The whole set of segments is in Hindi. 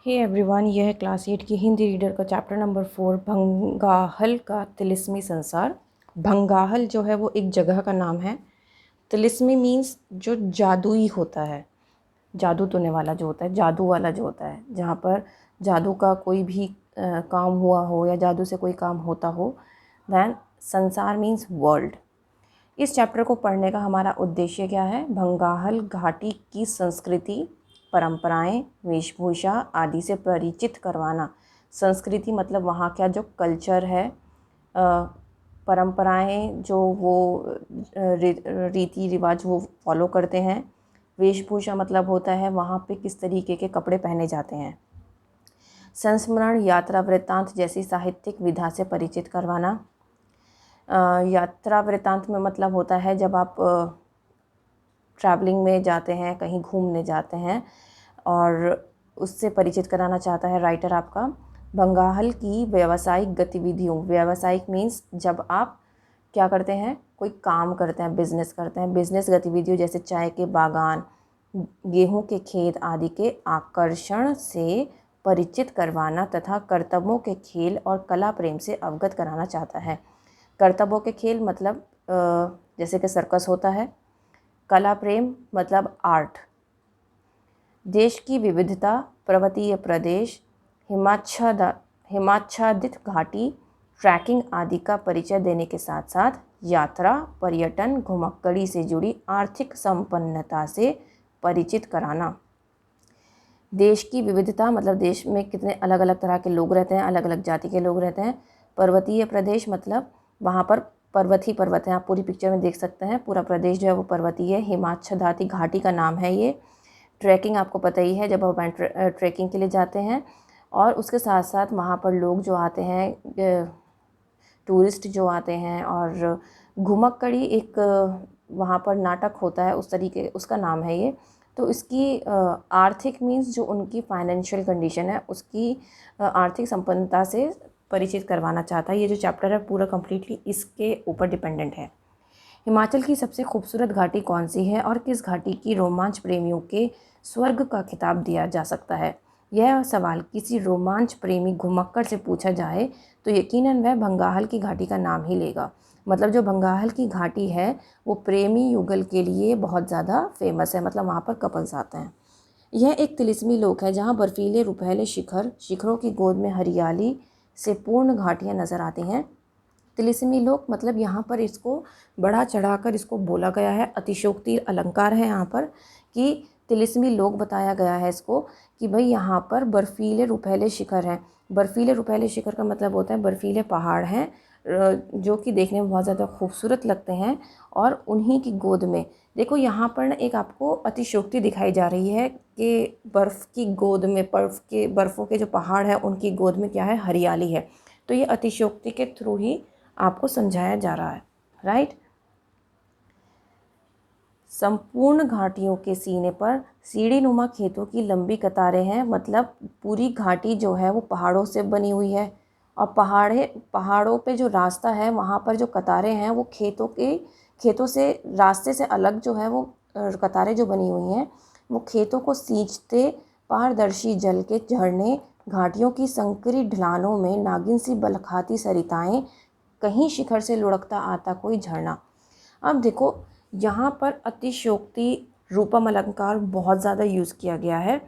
हे एवरीवन, यह है क्लास 8 की हिंदी रीडर का चैप्टर नंबर 4 भंगाहल का तिलिस्मी संसार। भंगाहल जो है वो एक जगह का नाम है। तिलिस्मी मीन्स जो जादुई होता है, जादू टोने वाला जो होता है, जादू वाला जो होता है, जहाँ पर जादू का कोई भी काम हुआ हो या जादू से कोई काम होता हो। दैन संसार मीन्स वर्ल्ड। इस चैप्टर को पढ़ने का हमारा उद्देश्य क्या है? भंगाहल घाटी की संस्कृति, परंपराएं, वेशभूषा आदि से परिचित करवाना। संस्कृति मतलब वहाँ का जो कल्चर है, परंपराएं जो वो रीति रिवाज वो फॉलो करते हैं। वेशभूषा मतलब होता है वहाँ पे किस तरीके के कपड़े पहने जाते हैं। संस्मरण, यात्रा वृत्तांत जैसी साहित्यिक विधा से परिचित करवाना। यात्रा वृत्तांत में मतलब होता है जब आप ट्रैवलिंग में जाते हैं, कहीं घूमने जाते हैं, और उससे परिचित कराना चाहता है राइटर आपका। भंगाहल की व्यावसायिक गतिविधियों, व्यावसायिक मीन्स जब आप क्या करते हैं, कोई काम करते हैं, बिजनेस करते हैं, बिजनेस गतिविधियों जैसे चाय के बागान, गेहूं के खेत आदि के आकर्षण से परिचित करवाना तथा कर्तव्यों के खेल और कला प्रेम से अवगत कराना चाहता है। कर्तव्यों के खेल मतलब जैसे कि सर्कस होता है। कला प्रेम मतलब आर्ट। देश की विविधता, पर्वतीय प्रदेश, हिमाच्छादित घाटी, ट्रैकिंग आदि का परिचय देने के साथ साथ यात्रा, पर्यटन, घुमक्कड़ी से जुड़ी आर्थिक संपन्नता से परिचित कराना। देश की विविधता मतलब देश में कितने अलग अलग तरह के लोग रहते हैं, अलग अलग जाति के लोग रहते हैं। पर्वतीय प्रदेश मतलब वहाँ पर पर्वत ही पर्वत हैं, आप पूरी पिक्चर में देख सकते हैं, पूरा प्रदेश जो है वो पर्वतीय है। हिमाच्छादित घाटी का नाम है ये। ट्रैकिंग आपको पता ही है, जब आप ट्रैकिंग के लिए जाते हैं, और उसके साथ साथ वहाँ पर लोग जो आते हैं, टूरिस्ट जो आते हैं, और घुमक्कड़ी एक वहाँ पर नाटक होता है, उस तरीके उसका नाम है ये। तो इसकी आर्थिक मीन्स जो उनकी फाइनेंशियल कंडीशन है उसकी आर्थिक संपन्नता से परिचित करवाना चाहता है। ये जो चैप्टर है पूरा कम्प्लीटली इसके ऊपर डिपेंडेंट है। हिमाचल की सबसे खूबसूरत घाटी कौन सी है और किस घाटी की रोमांच प्रेमियों के स्वर्ग का खिताब दिया जा सकता है? यह सवाल किसी रोमांच प्रेमी घुमक्कड़ से पूछा जाए तो यकीनन वह भंगाहल की घाटी का नाम ही लेगा। मतलब जो भंगाहल की घाटी है वो प्रेमी युगल के लिए बहुत ज़्यादा फेमस है, मतलब वहाँ पर कपल्स आते हैं। यह एक तिलिस्मी लोक है जहाँ बर्फीले रुपहले शिखरों की गोद में हरियाली से पूर्ण घाटियाँ नज़र आती हैं। तिलिस्मी लोक मतलब यहाँ पर इसको बढ़ा चढ़ाकर इसको बोला गया है, अतिशयोक्ति अलंकार है यहाँ पर कि तिलिस्मी लोक बताया गया है इसको कि भाई यहाँ पर बर्फीले रुपहले शिखर हैं। बर्फीले रुपहले शिखर का मतलब होता है बर्फीले पहाड़ हैं जो कि देखने में बहुत ज़्यादा खूबसूरत लगते हैं, और उन्हीं की गोद में देखो यहाँ पर ना एक आपको अतिशयोक्ति दिखाई जा रही है कि बर्फ़ की गोद में, बर्फ़ों के जो पहाड़ हैं उनकी गोद में क्या है, हरियाली है। तो ये अतिशयोक्ति के थ्रू ही आपको समझाया जा रहा है, राइट। संपूर्ण घाटियों के सीने पर सीढ़ी नुमा खेतों की लंबी कतारें हैं, मतलब पूरी घाटी जो है वो पहाड़ों से बनी हुई है, और पहाड़ों पे जो रास्ता है वहाँ पर जो कतारें हैं वो खेतों से रास्ते से अलग जो है वो कतारें जो बनी हुई हैं वो खेतों को सींचते पारदर्शी जल के झरने, घाटियों की संकरी ढलानों में नागिन सी बलखाती सरिताएं, कहीं शिखर से लुढ़कता आता कोई झरना। अब देखो यहाँ पर अतिशयोक्ति रूपम अलंकार बहुत ज़्यादा यूज़ किया गया है,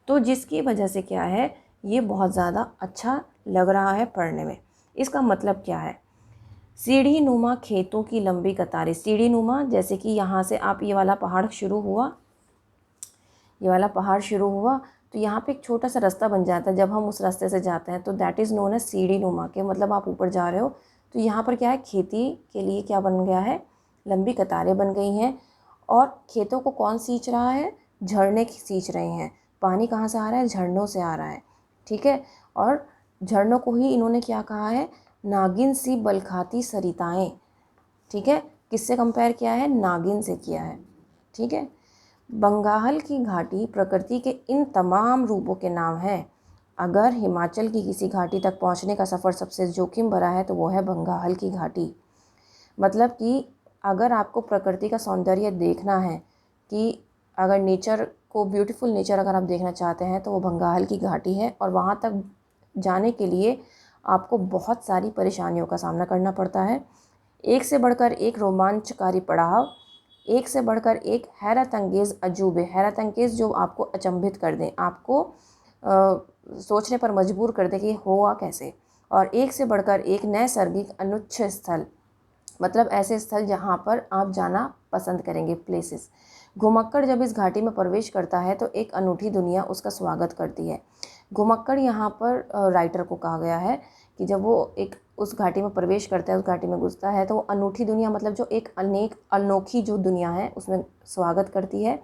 तो जिसकी वजह से क्या है, ये बहुत ज़्यादा अच्छा लग रहा है पढ़ने में। इसका मतलब क्या है? सीढ़ी नुमा खेतों की लंबी कतारें, सीढ़ी नुमा जैसे कि यहाँ से आप ये वाला पहाड़ शुरू हुआ, ये वाला पहाड़ शुरू हुआ तो यहाँ पे एक छोटा सा रास्ता बन जाता है, जब हम उस रास्ते से जाते हैं तो दैट इज़ नोन एज सीढ़ी नुमा के, मतलब आप ऊपर जा रहे हो। तो यहाँ पर क्या है, खेती के लिए क्या बन गया है, लंबी कतारें बन गई हैं, और खेतों को कौन सींच रहा है, झरने सींच रहे हैं। पानी कहाँ से आ रहा है, झरनों से आ रहा है, ठीक है। और झरनों को ही इन्होंने क्या कहा है, नागिन सी बलखाती सरिताएँ, ठीक है। किससे कंपेयर किया है, नागिन से किया है, ठीक है। बंगाल की घाटी प्रकृति के इन तमाम रूपों के नाम हैं। अगर हिमाचल की किसी घाटी तक पहुंचने का सफ़र सबसे जोखिम भरा है तो वो है बंगाल की घाटी। मतलब कि अगर आपको प्रकृति का सौंदर्य देखना है कि अगर नेचर को, ब्यूटीफुल नेचर अगर आप देखना चाहते हैं तो वो भंगाल की घाटी है। और वहाँ तक जाने के लिए आपको बहुत सारी परेशानियों का सामना करना पड़ता है। एक से बढ़कर एक रोमांचकारी पड़ाव, एक से बढ़कर एक हैरत अंगेज़ अजूबे, हैरत अंगेज़ जो आपको अचंभित कर दें, आपको सोचने पर मजबूर कर दे कि हुआ कैसे। और एक से बढ़कर एक नैसर्गिक अनुच्छ स्थल, मतलब ऐसे स्थल जहाँ पर आप जाना पसंद करेंगे, प्लेसेस। घुमक्कड़ जब इस घाटी में प्रवेश करता है तो एक अनूठी दुनिया उसका स्वागत करती है। घुमक्कड़ यहाँ पर राइटर को कहा गया है कि जब वो एक उस घाटी में प्रवेश करता है, उस घाटी में घुसता है, तो वो अनूठी दुनिया, मतलब जो एक अनोखी जो दुनिया है उसमें स्वागत करती है।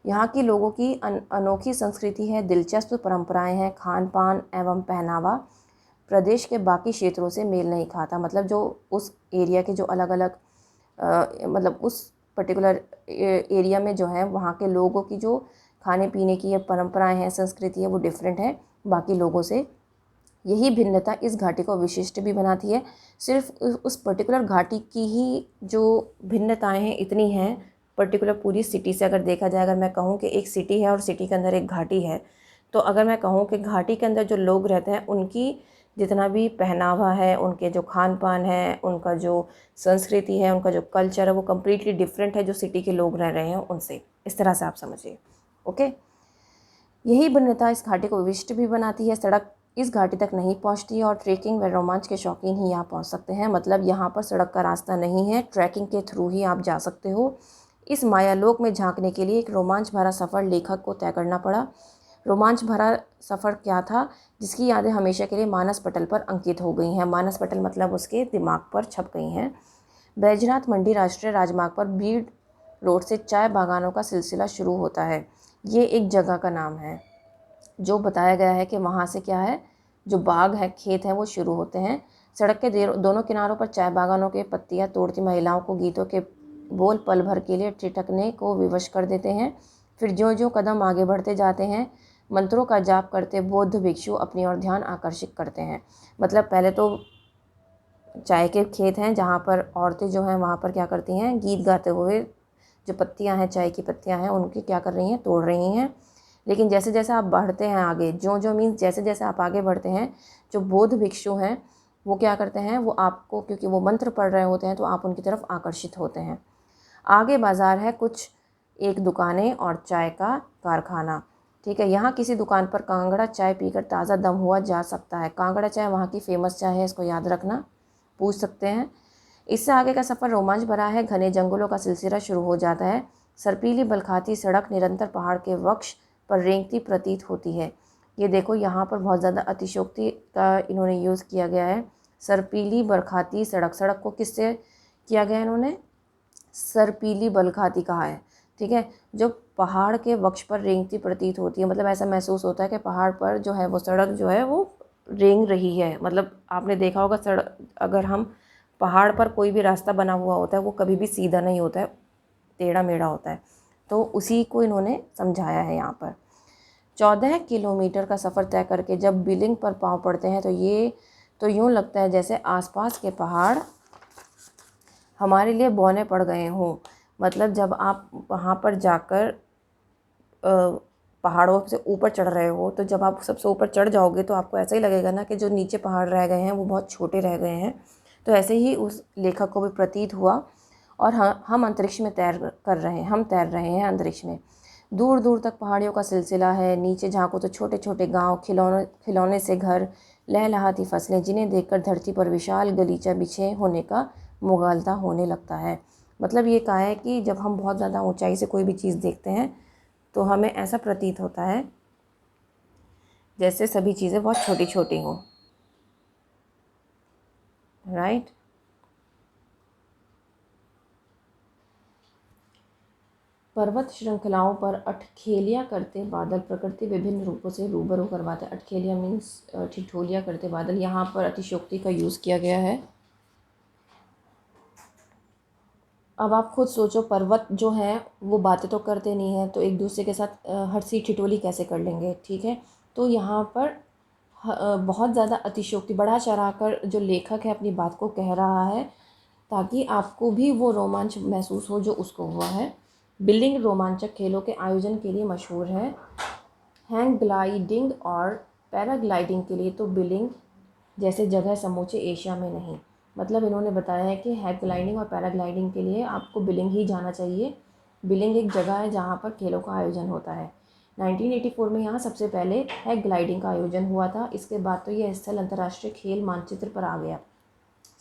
यहाँ के लोगों की अनोखी संस्कृति है, दिलचस्प परंपराएं हैं, खान पान एवं पहनावा प्रदेश के बाकी क्षेत्रों से मेल नहीं खाता। मतलब जो उस एरिया के जो अलग अलग मतलब उस पर्टिकुलर एरिया में जो है वहाँ के लोगों की जो खाने पीने की या परंपराएं हैं, संस्कृति है, वो डिफरेंट है बाकी लोगों से। यही भिन्नता इस घाटी को विशिष्ट भी बनाती है। सिर्फ उस पर्टिकुलर घाटी की ही जो भिन्नताएं हैं इतनी हैं, पर्टिकुलर पूरी सिटी से अगर देखा जाए, अगर मैं कहूँ कि एक सिटी है और सिटी के अंदर एक घाटी है, तो अगर मैं कहूँ कि घाटी के अंदर जो लोग रहते हैं उनकी जितना भी पहनावा है, उनके जो खान पान है, उनका जो संस्कृति है, उनका जो कल्चर है, वो कम्प्लीटली डिफरेंट है जो सिटी के लोग रह रहे हैं उनसे। इस तरह से आप समझिए। ओके, यही भिन्नता इस घाटी को विशिष्ट भी बनाती है। सड़क इस घाटी तक नहीं पहुंचती और ट्रैकिंग व रोमांच के शौकीन ही यहाँ पहुंच सकते हैं। मतलब यहाँ पर सड़क का रास्ता नहीं है, ट्रैकिंग के थ्रू ही आप जा सकते हो। इस मायालोक में झांकने के लिए एक रोमांच भरा सफ़र लेखक को तय करना पड़ा। रोमांच भरा सफ़र क्या था, जिसकी यादें हमेशा के लिए मानस पटल पर अंकित हो गई हैं। मानस पटल मतलब उसके दिमाग पर छप गई हैं। बैजनाथ मंडी राष्ट्रीय राजमार्ग पर बीड रोड से चाय बागानों का सिलसिला शुरू होता है। ये एक जगह का नाम है जो बताया गया है कि वहाँ से क्या है, जो बाग है, खेत हैं, वो शुरू होते हैं। सड़क के दोनों किनारों पर चाय बागानों के पत्तियाँ तोड़ती महिलाओं को गीतों के बोल पल भर के लिए ठिठकने को विवश कर देते हैं। फिर जो जो कदम आगे बढ़ते जाते हैं, मंत्रों का जाप करते बौद्ध भिक्षु अपनी ओर ध्यान आकर्षित करते हैं। मतलब पहले तो चाय के खेत हैं जहाँ पर औरतें जो हैं वहाँ पर क्या करती हैं, गीत गाते हुए जो पत्तियाँ हैं, चाय की पत्तियाँ हैं, उनकी क्या कर रही हैं, तोड़ रही हैं। लेकिन जैसे जैसे आप बढ़ते हैं आगे, जो मीन्स जैसे जैसे आप आगे बढ़ते हैं, जो बौद्ध भिक्षु हैं वो क्या करते हैं, वो आपको, क्योंकि वो मंत्र पढ़ रहे होते हैं, तो आप उनकी तरफ आकर्षित होते हैं। आगे बाज़ार है, कुछ एक दुकानें और चाय का कारखाना। ठीक है, यहाँ किसी दुकान पर कांगड़ा चाय पीकर ताज़ा दम हुआ जा सकता है। कांगड़ा चाय वहाँ की फ़ेमस चाय है, इसको याद रखना, पूछ सकते हैं। इससे आगे का सफ़र रोमांच भरा है। घने जंगलों का सिलसिला शुरू हो जाता है। सर्पीली बलखाती सड़क निरंतर पहाड़ के वक्ष पर रेंगती प्रतीत होती है। ये देखो, यहाँ पर बहुत ज़्यादा अतिशयोक्ति का इन्होंने यूज़ किया गया है। सर्पीली बलखाती सड़क, सड़क को किससे किया गया इन्होंने, सर्पीली बलखाती कहा है। ठीक है, जो पहाड़ के वक्ष पर रेंगती प्रतीत होती है, मतलब ऐसा महसूस होता है कि पहाड़ पर जो है वो सड़क जो है वो रेंग रही है। मतलब आपने देखा होगा सड़क, अगर हम पहाड़ पर कोई भी रास्ता बना हुआ होता है वो कभी भी सीधा नहीं होता है, टेढ़ा मेढ़ा होता है। तो उसी को इन्होंने समझाया है यहाँ पर। 14 किलोमीटर का सफ़र तय करके जब बिलिंग पर पाँव पड़ते हैं तो यूँ लगता है जैसे आसपास के पहाड़ हमारे लिए बौने पड़ गए हों। मतलब जब आप वहाँ पर जाकर पहाड़ों से ऊपर चढ़ रहे हो, तो जब आप सबसे ऊपर चढ़ जाओगे तो आपको ऐसा ही लगेगा ना कि जो नीचे पहाड़ रह गए हैं वो बहुत छोटे रह गए हैं। तो ऐसे ही उस लेखक को भी प्रतीत हुआ। और हम अंतरिक्ष में तैर रहे हैं अंतरिक्ष में। दूर दूर तक पहाड़ियों का सिलसिला है। नीचे झांको तो छोटे छोटे गांव, खिलौने से घर, लहलहाती फसलें, जिन्हें देखकर धरती पर विशाल गलीचा बिछे होने का मुगालता होने लगता है। मतलब ये कहा है कि जब हम बहुत ज़्यादा ऊंचाई से कोई भी चीज़ देखते हैं तो हमें ऐसा प्रतीत होता है जैसे सभी चीज़ें बहुत छोटी छोटी हों। राइट। पर्वत श्रृंखलाओं पर अठखेलियाँ करते बादल प्रकृति विभिन्न रूपों से रूबरू करवाते। अठखेलियाँ मीन्स ठिठोलियाँ करते बादल। यहाँ पर अतिशयोक्ति का यूज़ किया गया है। अब आप खुद सोचो, पर्वत जो हैं वो बातें तो करते नहीं हैं, तो एक दूसरे के साथ हंसी ठिठोली कैसे कर लेंगे। ठीक है, तो यहाँ पर बहुत ज़्यादा अतिशयोक्ति, बढ़ा चढ़ा कर जो लेखक है अपनी बात को कह रहा है ताकि आपको भी वो रोमांच महसूस हो जो उसको हुआ है। बिलिंग रोमांचक खेलों के आयोजन के लिए मशहूर है। हैंग ग्लाइडिंग और पैराग्लाइडिंग के लिए तो बिलिंग जैसे जगह समूचे एशिया में नहीं। मतलब इन्होंने बताया है कि हैंग ग्लाइडिंग और पैराग्लाइडिंग के लिए आपको बिलिंग ही जाना चाहिए। बिलिंग एक जगह है जहाँ पर खेलों का आयोजन होता है। 1984 में यहाँ सबसे पहले हैंग ग्लाइडिंग का आयोजन हुआ था। इसके बाद तो यह स्थल अंतर्राष्ट्रीय खेल मानचित्र पर आ गया।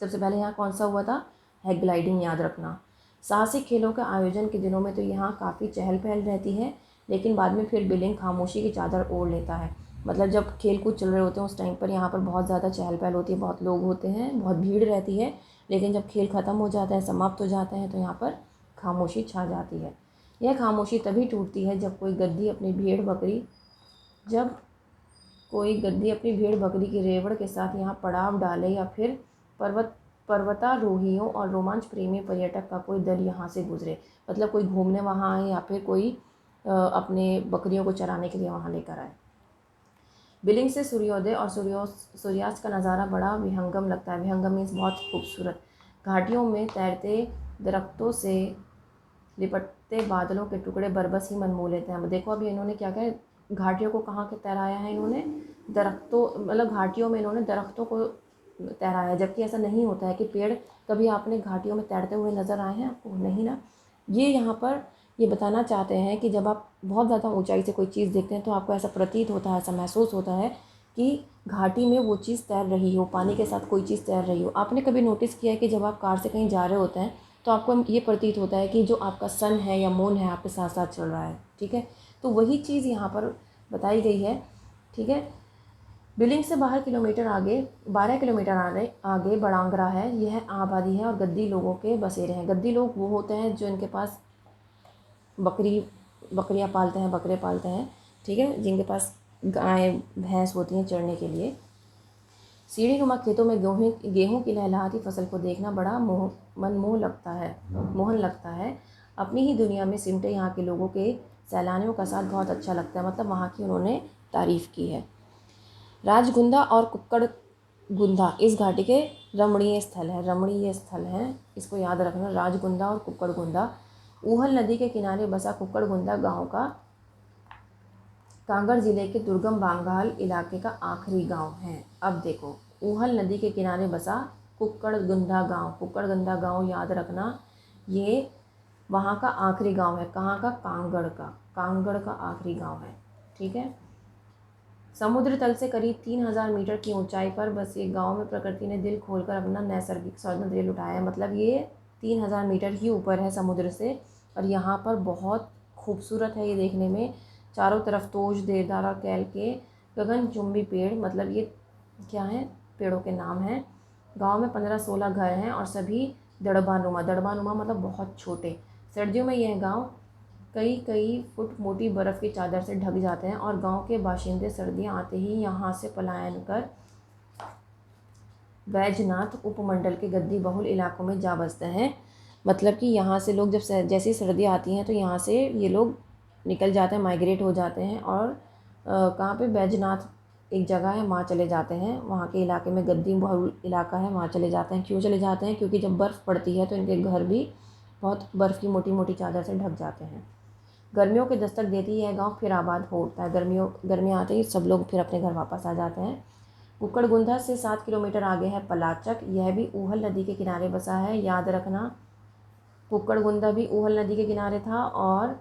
सबसे पहले यहाँ कौन सा हुआ था? हैंग ग्लाइडिंग, याद रखना। साहसिक खेलों के आयोजन के दिनों में तो यहाँ काफ़ी चहल पहल रहती है, लेकिन बाद में फिर बिलिंग खामोशी की चादर ओढ़ लेता है। मतलब जब खेल कूद चल रहे होते हैं उस टाइम पर यहाँ पर बहुत ज़्यादा चहल पहल होती है, बहुत लोग होते हैं, बहुत भीड़ रहती है, लेकिन जब खेल ख़त्म हो जाता है, समाप्त हो जाता है, तो यहाँ पर खामोशी छा जाती है। यह खामोशी तभी टूटती है जब कोई गद्दी अपनी भेड़ बकरी की रेवड़ के साथ यहाँ पड़ाव डाले, या फिर पर्वतारोहियों और रोमांच प्रेमी पर्यटक का कोई दल यहाँ से गुजरे। मतलब कोई घूमने वहाँ आए, या फिर कोई अपने बकरियों को चराने के लिए वहाँ लेकर आए। बिलिंग से सूर्योदय और सूर्यास्त का नज़ारा बड़ा विहंगम लगता है। विहंगम मीन्स बहुत खूबसूरत। घाटियों में तैरते दरख्तों से लिपटते बादलों के टुकड़े बरबस ही मन मोह लेते हैं। देखो अभी इन्होंने क्या क्या घाटियों को कहाँ के तैराया है, इन्होंने दरख्तों, मतलब घाटियों में इन्होंने दरख्तों को तैराया, जबकि ऐसा नहीं होता है कि पेड़। कभी आपने घाटियों में तैरते हुए नज़र आए हैं आपको? नहीं ना। ये यहाँ पर ये बताना चाहते हैं कि जब आप बहुत ज़्यादा ऊंचाई से कोई चीज़ देखते हैं तो आपको ऐसा प्रतीत होता है, ऐसा महसूस होता है कि घाटी में वो चीज़ तैर रही हो, पानी के साथ कोई चीज़ तैर रही हो। आपने कभी नोटिस किया है कि जब आप कार से कहीं जा रहे होते हैं तो आपको ये प्रतीत होता है कि जो आपका सन है या मून है आपके साथ साथ चल रहा है। ठीक है, तो वही चीज़ यहाँ पर बताई गई है। ठीक है, बिलिंग से 12 किलोमीटर आगे बड़ांगरा है। यह आबादी है और गद्दी लोगों के बसेरे हैं। गद्दी लोग वो होते हैं जो इनके पास बकरियाँ पालते हैं, बकरे पालते हैं। ठीक है, जिनके पास गाय भैंस होती हैं चरने के लिए। सीढ़ीनुमा खेतों में गेहूँ की लहलहाती फसल को देखना बड़ा मोहन लगता है। अपनी ही दुनिया में सिमटे यहाँ के लोगों के सैलानियों का साथ बहुत अच्छा लगता है। मतलब वहाँ की उन्होंने तारीफ़ की है। राजगुंदा और कुक्कड़गुंदा इस घाटी के रमणीय स्थल हैं। इसको याद रखना, राजगुंदा और कुक्कड़गुंदा। ऊहल नदी के किनारे बसा कुक्कड़गुंदा गांव का कांगड़ जिले के दुर्गम बांगाल इलाके का आखिरी गांव है। अब देखो, ऊहल नदी के किनारे बसा कुक्कड़गुंदा गांव याद रखना, ये वहाँ का आखिरी गांव है। कहाँ का? कांगड़ का आखिरी गांव है। ठीक है, समुद्र तल से करीब 3000 मीटर की ऊंचाई पर बस ये गांव में प्रकृति ने दिल खोलकर अपना नैसर्गिक सौंदर्य लुटाया। मतलब ये 3000 मीटर ही ऊपर है समुद्र से, और यहाँ पर बहुत खूबसूरत है ये देखने में। चारों तरफ तोश, देवदार और कैल के गगनचुंबी पेड़, मतलब ये क्या हैं, पेड़ों के नाम हैं। गांव में 15-16 घर हैं और सभी दड़बानुमा मतलब बहुत छोटे। सर्दियों में यह गांव कई फुट मोटी बर्फ़ की चादर से ढक जाते हैं, और गांव के बाशिंदे सर्दियां आते ही यहाँ से पलायन कर बैजनाथ उपमंडल के गद्दी बहुल इलाकों में जा बसते हैं। मतलब कि यहाँ से लोग जब जैसी सर्दियाँ आती हैं तो यहाँ से ये लोग निकल जाते हैं, माइग्रेट हो जाते हैं, और कहाँ पे? बैजनाथ एक जगह है, वहाँ चले जाते हैं। वहाँ के इलाके में गद्दी बहुल इलाका है, वहाँ चले जाते हैं। क्यों चले जाते हैं? क्योंकि जब बर्फ़ पड़ती है तो इनके घर भी बहुत बर्फ़ की मोटी मोटी चादर से ढक जाते हैं। गर्मियों की दस्तक देती है गांव फिर आबाद हो उठता है। गर्मियाँ आते ही सब लोग फिर अपने घर वापस आ जाते हैं। कुक्कड़गुंदा से 7 किलोमीटर आगे है पलाचक। यह भी ऊहल नदी के किनारे बसा है। याद रखना, कुक्कड़गुंदा भी ऊहल नदी के किनारे था और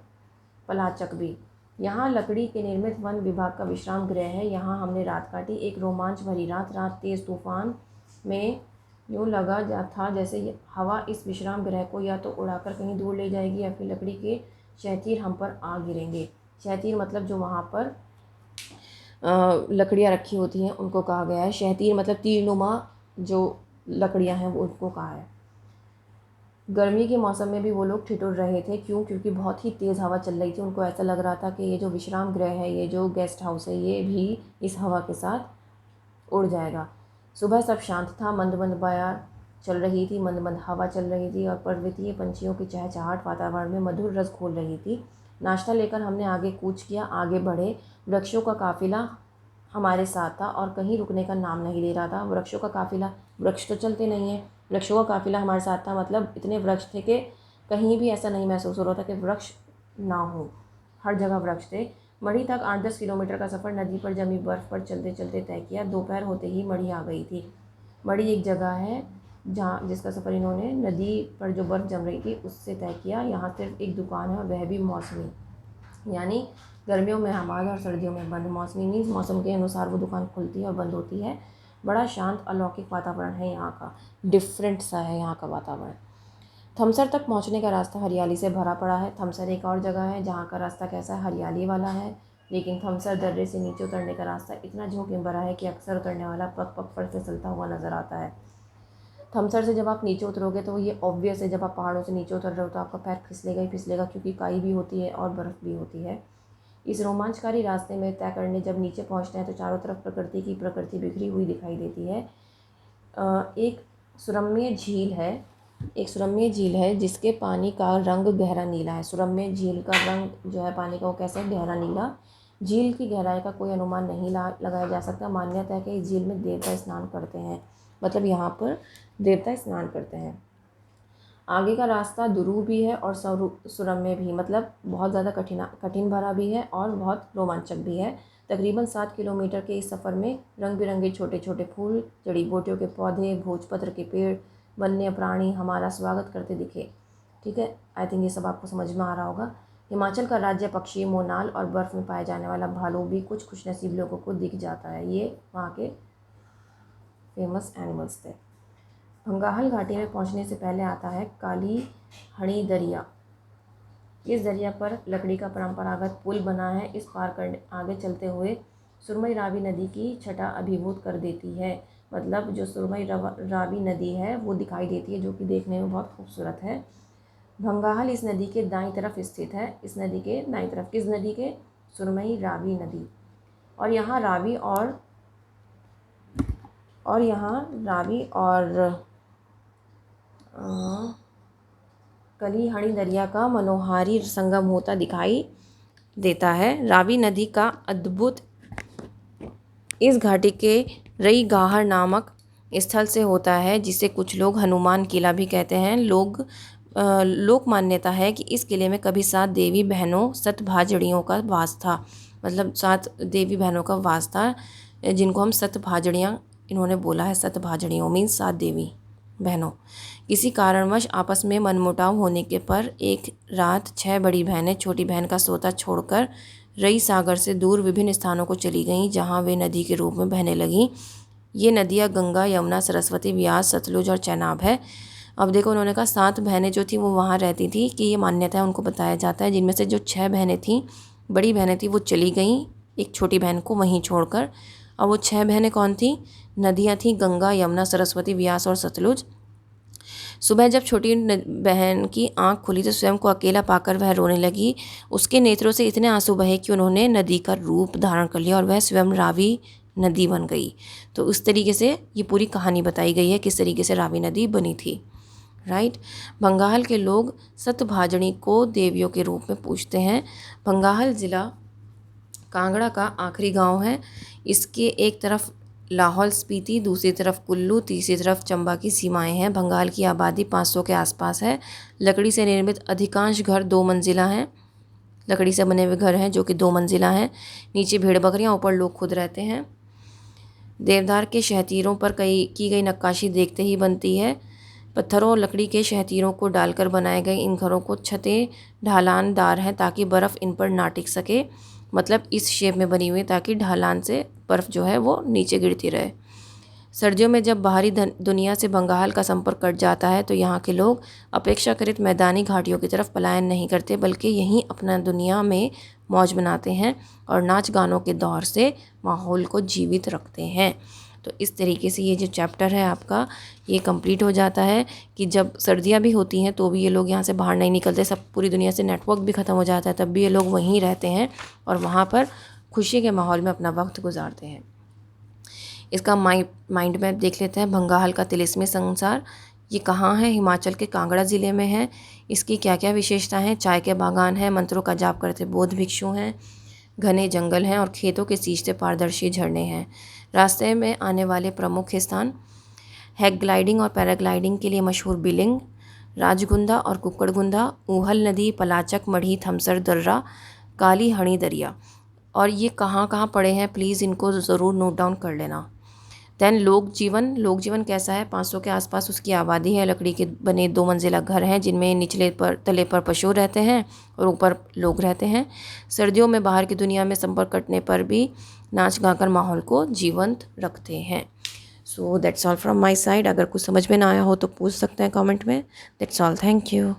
पलाचक भी। यहाँ लकड़ी के निर्मित वन विभाग का विश्राम गृह है। यहाँ हमने रात काटी, एक रोमांच भरी रात तेज़ तूफान में यूँ लगा था जैसे हवा इस विश्राम गृह को या तो उड़ाकर कहीं दूर ले जाएगी, या फिर लकड़ी के शहतीर हम पर आ गिरेंगे। शहतीर मतलब जो वहाँ पर लकड़ियाँ रखी होती हैं उनको कहा गया है। शहतीर मतलब तीरनुमा जो लकड़ियाँ हैं वो उनको कहा है। गर्मी के मौसम में भी वो लोग ठिठुर रहे थे। क्यों? क्योंकि बहुत ही तेज़ हवा चल रही थी। उनको ऐसा लग रहा था कि ये जो विश्राम गृह है, ये जो गेस्ट हाउस है, ये भी इस हवा के साथ उड़ जाएगा। सुबह सब शांत था। मंद मंद बयार चल रही थी, मंद मंद हवा चल रही थी, और पर्वतीय पंछियों की चहचहाट वातावरण में मधुर रस घोल रही थी। नाश्ता लेकर हमने आगे कूच किया, आगे बढ़े। वृक्षों का काफिला हमारे साथ था और कहीं रुकने का नाम नहीं ले रहा था। वृक्षों का काफिला, वृक्ष तो चलते नहीं हैं, वृक्षों का काफिला हमारे साथ था। मतलब इतने वृक्ष थे कि कहीं भी ऐसा नहीं महसूस हो रहा था कि वृक्ष ना हो। हर जगह वृक्ष थे। मढ़ी तक 8-10 किलोमीटर का सफ़र नदी पर जमी बर्फ़ पर चलते चलते तय किया। दोपहर होते ही मढ़ी आ गई थी। मढ़ी एक जगह है जहाँ जिसका सफ़र इन्होंने नदी पर जो बर्फ़ जम रही थी उससे तय किया। यहाँ सिर्फ एक दुकान है और वह भी मौसमी, यानी गर्मियों में हमाद और सर्दियों में बंद। मौसमी मीन्स मौसम के अनुसार वो दुकान खुलती है और बंद होती है। बड़ा शांत अलौकिक वातावरण है यहाँ का, डिफरेंट सा है यहाँ का वातावरण। थमसर तक पहुँचने का रास्ता हरियाली से भरा पड़ा है। थमसर एक और जगह है जहाँ का रास्ता कैसा है, हरियाली वाला है, लेकिन थमसर दर्रे से नीचे उतरने का रास्ता इतना जोखिम भरा है कि अक्सर उतरने वाला पग पग पर फिसलता हुआ नज़र आता है। थमसर से जब आप नीचे उतरोगे तो ये ऑब्वियस है, जब आप पहाड़ों से नीचे उतर रहे हो तो आपका पैर फिसलेगा ही फिसलेगा, क्योंकि काई भी होती है और बर्फ़ भी होती है। इस रोमांचकारी रास्ते में तय करने जब नीचे पहुंचते हैं तो चारों तरफ प्रकृति बिखरी हुई दिखाई देती है। एक सुरम्य झील है जिसके पानी का रंग गहरा नीला है। सुरम्य झील का रंग जो है पानी का वो कैसा है, गहरा नीला। झील की गहराई का कोई अनुमान नहीं लगाया जा सकता। मान्यता है कि इस झील में देवता स्नान करते हैं, मतलब यहाँ पर देवता स्नान करते हैं। आगे का रास्ता दुरूह भी है और सुरम्य भी, मतलब बहुत ज़्यादा कठिन भरा भी है और बहुत रोमांचक भी है। तकरीबन 7 किलोमीटर के इस सफ़र में रंग बिरंगे छोटे छोटे फूल, जड़ी बूटियों के पौधे, भोजपत्र के पेड़, वन्य प्राणी हमारा स्वागत करते दिखे। ठीक है, आई थिंक ये सब आपको समझ में आ रहा होगा। हिमाचल का राज्य पक्षी मोनाल और बर्फ़ में पाए जाने वाला भालू भी कुछ खुशनसीब लोगों को दिख जाता है। ये वहाँ के फेमस एनिमल्स थे। भंगाहल घाटी में पहुंचने से पहले आता है काली हणी दरिया। इस दरिया पर लकड़ी का परंपरागत पुल बना है। इस पार करने आगे चलते हुए सुरमई रावी नदी की छटा अभिभूत कर देती है, मतलब जो सुरमई रावी नदी है वो दिखाई देती है, जो कि देखने में बहुत खूबसूरत है। भंगाहल इस नदी के दाईं तरफ स्थित है। इस नदी के दाईं तरफ, किस नदी के, सुरमई रावी नदी। और यहाँ रावी और कली हणी दरिया का मनोहारी संगम होता दिखाई देता है। रावी नदी का अद्भुत इस घाटी के रई गाहर नामक स्थल से होता है, जिसे कुछ लोग हनुमान किला भी कहते हैं। लोक मान्यता है कि इस किले में कभी 7 देवी बहनों सतभाजड़ियों का वास था, मतलब 7 देवी बहनों का वास था, जिनको हम सतभाजड़ियाँ इन्होंने बोला है। सतभाजड़ियों मीन्स 7 देवी बहनों। किसी कारणवश आपस में मनमुटाव होने के पर एक रात 6 बड़ी बहनें छोटी बहन का सोता छोड़कर रई सागर से दूर विभिन्न स्थानों को चली गईं, जहां वे नदी के रूप में बहने लगीं। ये नदियाँ गंगा, यमुना, सरस्वती, व्यास, सतलुज और चेनाब है। अब देखो, उन्होंने कहा 7 बहनें जो थी वो वहाँ रहती थी, कि ये मान्यता है, उनको बताया जाता है, जिनमें से जो 6 बहनें थीं, बड़ी बहनें थीं, वो चली गईं एक छोटी बहन को वहीं छोड़कर। और वो 6 बहनें कौन थीं? नदियाँ थीं गंगा, यमुना, सरस्वती, व्यास और सतलुज। सुबह जब छोटी बहन की आंख खुली तो स्वयं को अकेला पाकर वह रोने लगी। उसके नेत्रों से इतने आंसू बहे कि उन्होंने नदी का रूप धारण कर लिया और वह स्वयं रावी नदी बन गई। तो उस तरीके से ये पूरी कहानी बताई गई है, किस तरीके से रावी नदी बनी थी। राइट। भंगाहल के लोग सतभाजनी को देवियों के रूप में पूजते हैं। भंगाहल ज़िला कांगड़ा का आखिरी गांव है। इसके एक तरफ लाहौल स्पीति, दूसरी तरफ कुल्लू, तीसरी तरफ चंबा की सीमाएं हैं। भंगाल की आबादी 500 के आसपास है। लकड़ी से निर्मित अधिकांश घर 2 मंजिला हैं। लकड़ी से बने हुए घर हैं जो कि 2 मंजिला हैं। नीचे भेड़ बकरियां, ऊपर लोग खुद रहते हैं। देवदार के शहतीरों पर की गई नक्काशी देखते ही बनती है। पत्थरों और लकड़ी के शहतीरों को डालकर बनाए गए इन घरों को छतें ढालानदार हैं ताकि बर्फ़ इन पर ना टिक सके, मतलब इस शेप में बनी हुई ताकि ढालान से बर्फ़ जो है वो नीचे गिरती रहे। सर्दियों में जब बाहरी दुनिया से भंगाहल का संपर्क कट जाता है तो यहाँ के लोग अपेक्षाकृत मैदानी घाटियों की तरफ पलायन नहीं करते, बल्कि यहीं अपना दुनिया में मौज बनाते हैं और नाच गानों के दौर से माहौल को जीवित रखते हैं। तो इस तरीके से ये जो चैप्टर है आपका ये कंप्लीट हो जाता है कि जब सर्दियाँ भी होती हैं तो भी ये लोग यहाँ से बाहर नहीं निकलते। सब पूरी दुनिया से नेटवर्क भी ख़त्म हो जाता है, तब भी ये लोग वहीं रहते हैं और वहाँ पर खुशी के माहौल में अपना वक्त गुजारते हैं। इसका माइंड मैप देख लेते हैं। भंगाहल का तिलिस्मी संसार ये कहाँ है? हिमाचल के कांगड़ा ज़िले में है। इसकी क्या क्या विशेषता हैं? चाय के बागान हैं, मंत्रों का जाप करते बौद्ध भिक्षु हैं, घने जंगल हैं और खेतों के सींचते पारदर्शी झरने हैं। रास्ते में आने वाले प्रमुख स्थान हैग ग्लाइडिंग और पैराग्लाइडिंग के लिए मशहूर बिलिंग, राजगुंदा और कुक्कड़गुंदा, ऊहल नदी, पलाचक, मढ़ी, थमसर दर्रा, काली हणी दरिया। और ये कहाँ कहाँ पड़े हैं, प्लीज़ इनको ज़रूर नोट डाउन कर लेना। देन लोक जीवन कैसा है, 500 के आसपास उसकी आबादी है। लकड़ी के बने 2 मंजिला घर हैं जिनमें निचले पर तले पर पशु रहते हैं और ऊपर लोग रहते हैं। सर्दियों में बाहर की दुनिया में संपर्क कटने पर भी नाच गाकर माहौल को जीवंत रखते हैं। So that's all from my side. अगर कुछ समझ में ना आया हो तो पूछ सकते हैं कमेंट में। That's all, thank you.